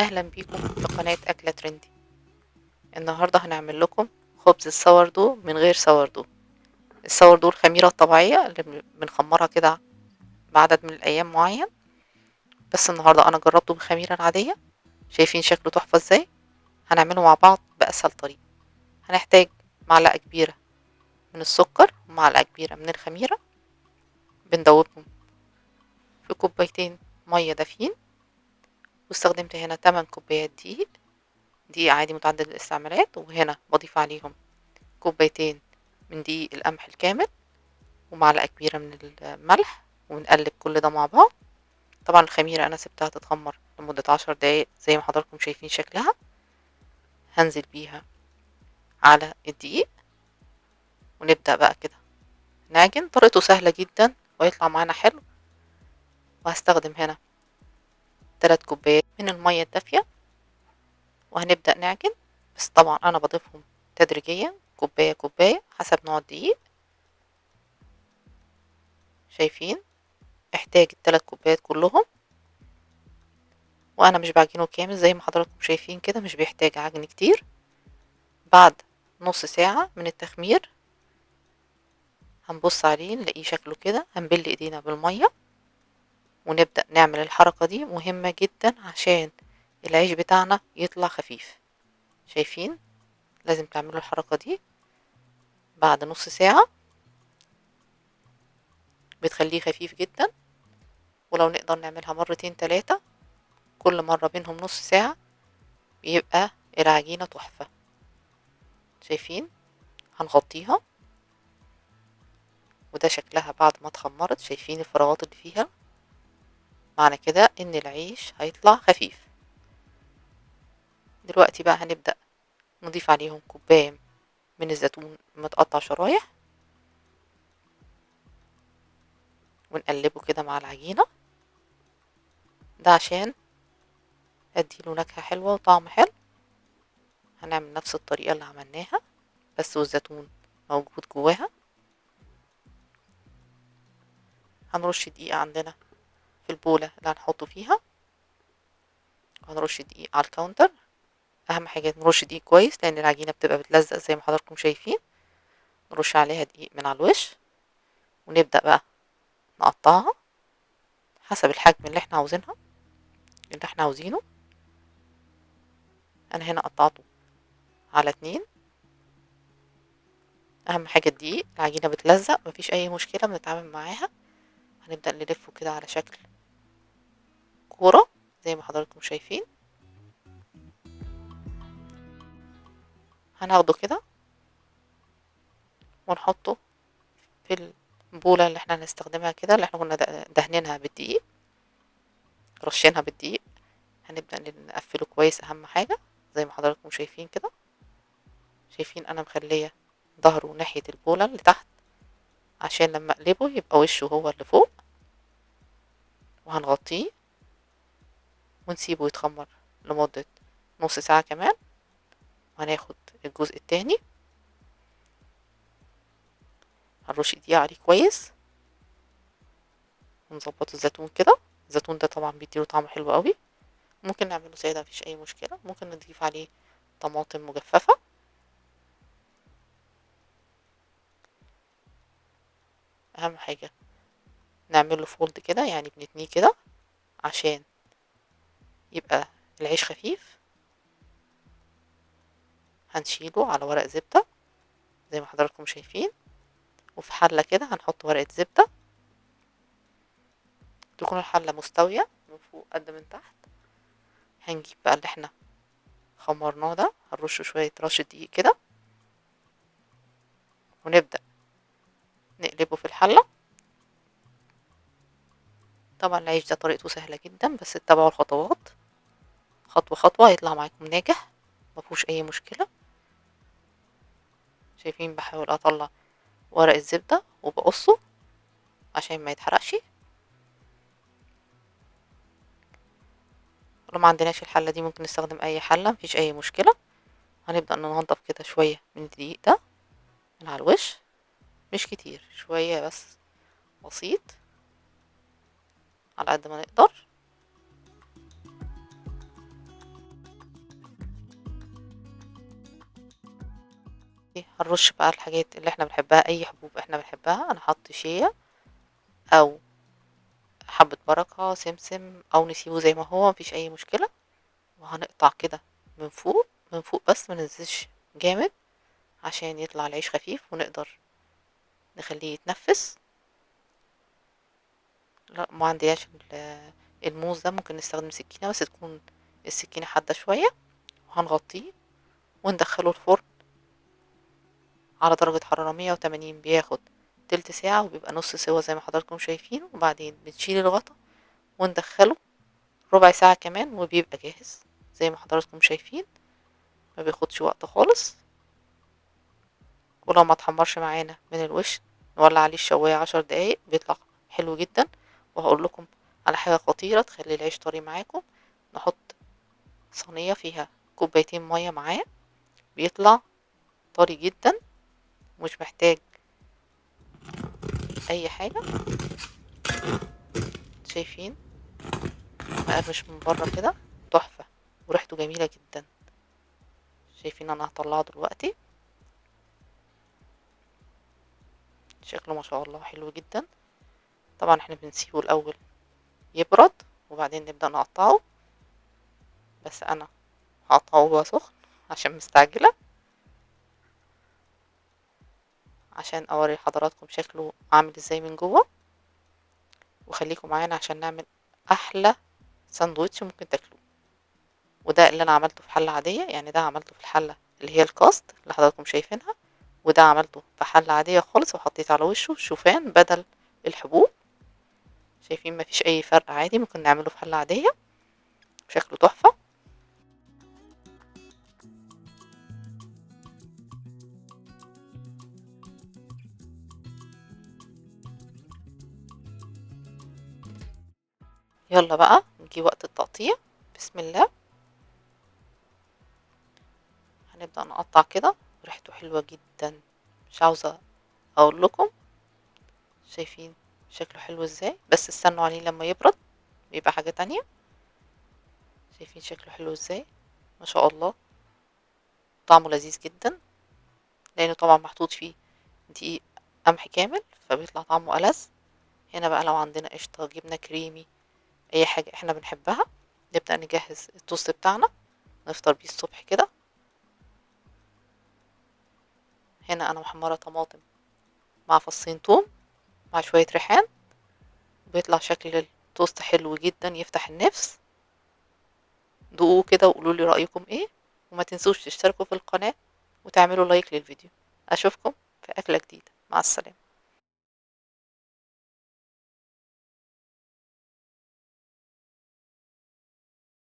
اهلا بيكم في قناة اكلة ترندي. النهاردة هنعمل لكم خبز السوردو من غير سوردو. السوردو الخميرة الطبيعية اللي بنخمرها كده بعدد من الايام معين، بس النهاردة انا جربته بالخميرة العادية. شايفين شكله تحفة ازاي؟ هنعمله مع بعض بأسهل طريقة. هنحتاج معلقة كبيرة من السكر ومعلقة كبيرة من الخميرة، بندوبهم في كوبايتين مية دافيين، واستخدمت هنا 8 كوبايات دقيق. دقيق عادي متعدد الاستعمالات، وهنا بضيف عليهم كوبايتين من دقيق القمح الكامل ومعلقة كبيرة من الملح، ونقلب كل ده مع بعض. طبعا الخميرة أنا سبتها تتخمر لمدة 10 دقايق زي ما حضراتكم شايفين شكلها. هنزل بيها على الدقيق ونبدأ بقى كده نعجن. طريقته سهلة جدا ويطلع معانا حلو. وهستخدم هنا 3 كوبايات من المية الدافية، وهنبدأ نعجن. بس طبعا أنا بضيفهم تدريجيا كوباية كوباية حسب نوع الدقيق. شايفين؟ احتاج ال3 كوبايات كلهم، وانا مش بعجنه كامل زي ما حضراتكم شايفين كده، مش بيحتاج عجن كتير. بعد نص ساعة من التخمير هنبص عليه نلاقيه شكله كده. هنبل ايدينا بالمية ونبدأ نعمل الحركة دي، مهمة جدا عشان العيش بتاعنا يطلع خفيف. شايفين؟ لازم تعملوا الحركة دي بعد نص ساعة، بتخليه خفيف جدا. ولو نقدر نعملها مرتين 3، كل مرة بينهم نص ساعة، بيبقى العجينة تحفة. شايفين؟ هنغطيها، وده شكلها بعد ما اتخمرت. شايفين الفراغات اللي فيها؟ معنى كده ان العيش هيطلع خفيف. دلوقتي بقى هنبدأ نضيف عليهم كوباية من الزيتون متقطع شرايح، ونقلبه كده مع العجينة. ده عشان اديله نكهة حلوة وطعم حلو. هنعمل نفس الطريقة اللي عملناها، بس والزيتون موجود جواها. هنرش دقيق عندنا في البولة اللي هنحطه فيها، هنرش دقيق على الكاونتر. اهم حاجة نرش دقيق كويس، لان العجينة بتبقى بتلزق زي ما حضراتكم شايفين. نرش عليها دقيق من على الوش، ونبدأ بقى نقطعها حسب الحجم اللي احنا عاوزينه. انا هنا قطعته على 2. اهم حاجة الدقيق، العجينة بتلزق مفيش اي مشكلة، بنتعامل معاها. هنبدأ نلفه كده على شكل كورة زي ما حضراتكم شايفين. هناخده كده ونحطه في البولة اللي احنا هنستخدمها كده، اللي احنا كنا دهنينها بالدقيق، رشينها بالدقيق. هنبدأ نقفله كويس اهم حاجة زي ما حضراتكم شايفين كده. شايفين انا مخلية ظهره ناحية البولة اللي تحت، عشان لما اقلبه يبقى وشه هو اللي فوق. وهنغطيه ونسيبه يتخمر لمدة نص ساعة كمان. وهناخد الجزء التاني، هنرش دقيق عليه كويس، ونظبط الزيتون كده. الزيتون ده طبعا بيديله طعم حلو قوي. ممكن نعمله سادة مفيش اي مشكلة، ممكن نضيف عليه طماطم مجففة. اهم حاجة نعمله فولد كده، يعني بنتنيه كده عشان يبقى العيش خفيف. هنشيله على ورق زبدة زي ما حضراتكم شايفين، وفي حلة كده هنحط ورقة زبدة، تكون الحلة مستوية من فوق قد من تحت. هنجيب بقى اللي احنا خمرناه ده، هنرشه شوية رشة دقيق كده، ونبدأ نقلبه في الحلة. طبعا العيش ده طريقته سهلة جدا، بس اتبعوا الخطوات خطوة خطوة هيطلع معاكم ناجح مفهوش اي مشكلة. شايفين؟ بحاول اطلع ورق الزبدة وبقصه عشان ما يتحرقش. لو ما عندناش الحلة دي ممكن نستخدم اي حلة مفيش اي مشكلة. هنبدأ ننضف كده شوية من الدقيق ده من على الوش، مش كتير، شوية بس، بسيط على قد ما نقدر. هنرش بقى الحاجات اللي احنا بنحبها، اي حبوب احنا بنحبها. انا حط شيا او حبة بركة، سمسم، او نسيبه زي ما هو مفيش اي مشكلة. وهنقطع كده من فوق، من فوق بس مننزلش جامد عشان يطلع العيش خفيف ونقدر نخليه يتنفس. لا ما عندياش الموز ده، ممكن نستخدم سكينة بس تكون السكينة حادة شوية. وهنغطيه وندخله الفرن على درجة حرارة 180، بياخد تلت ساعة وبيبقى نص سوا زي ما حضراتكم شايفين. وبعدين بنشيل الغطا وندخله ربع ساعة كمان وبيبقى جاهز زي ما حضراتكم شايفين، ما بياخدش وقت خالص. ولو ما اتحمرش معانا من الوش نولع عليه الشواية 10 دقايق بيطلع حلو جدا. وهقول لكم على حاجة خطيرة تخلي العيش طري معاكم. نحط صينية فيها كوبايتين مية معاه، بيطلع طري جدا مش محتاج اي حاجة. شايفين مقرمش من بره كده، تحفة وريحته جميلة جدا. شايفين انا هطلعه دلوقتي، شكله ما شاء الله حلو جدا. طبعا احنا بنسيبه الاول يبرد وبعدين نبدأ نقطعه، بس انا هقطعه وهو سخن عشان مستعجلة، عشان اوري حضراتكم شكله عامل ازاي من جوه. وخليكم معانا عشان نعمل احلى ساندوتش ممكن تاكلوه. وده اللي انا عملته في حلة عادية، يعني ده عملته في الحلة اللي هي الكاست اللي حضراتكم شايفينها، وده عملته في حلة عادية خالص وحطيت على وشه شوفان بدل الحبوب. شايفين مفيش اي فرق، عادي ممكن نعمله في حلة عادية، شكله تحفة. يلا بقى نجي وقت التقطيع. بسم الله. هنبدأ نقطع كده، ريحته حلوة جدا مش عاوزة اقول لكم. شايفين شكله حلو ازاي، بس استنوا عليه لما يبرد بيبقى حاجة تانية. شايفين شكله حلو ازاي، ما شاء الله. طعمه لذيذ جدا لانه طبعا محطوط فيه دقيق قمح كامل فبيطلع طعمه ألذ. هنا بقى لو عندنا قشطة، جبنة كريمي، اي حاجة احنا بنحبها، نبدأ نجهز التوست بتاعنا نفطر بيه الصبح كده. هنا انا محمرة طماطم مع فصين توم مع شوية ريحان، بيطلع شكل التوست حلو جدا يفتح النفس. دوقوه كده وقولوا لي رأيكم ايه، وما تنسوش تشتركوا في القناة وتعملوا لايك للفيديو. اشوفكم في أكلة جديدة، مع السلامة.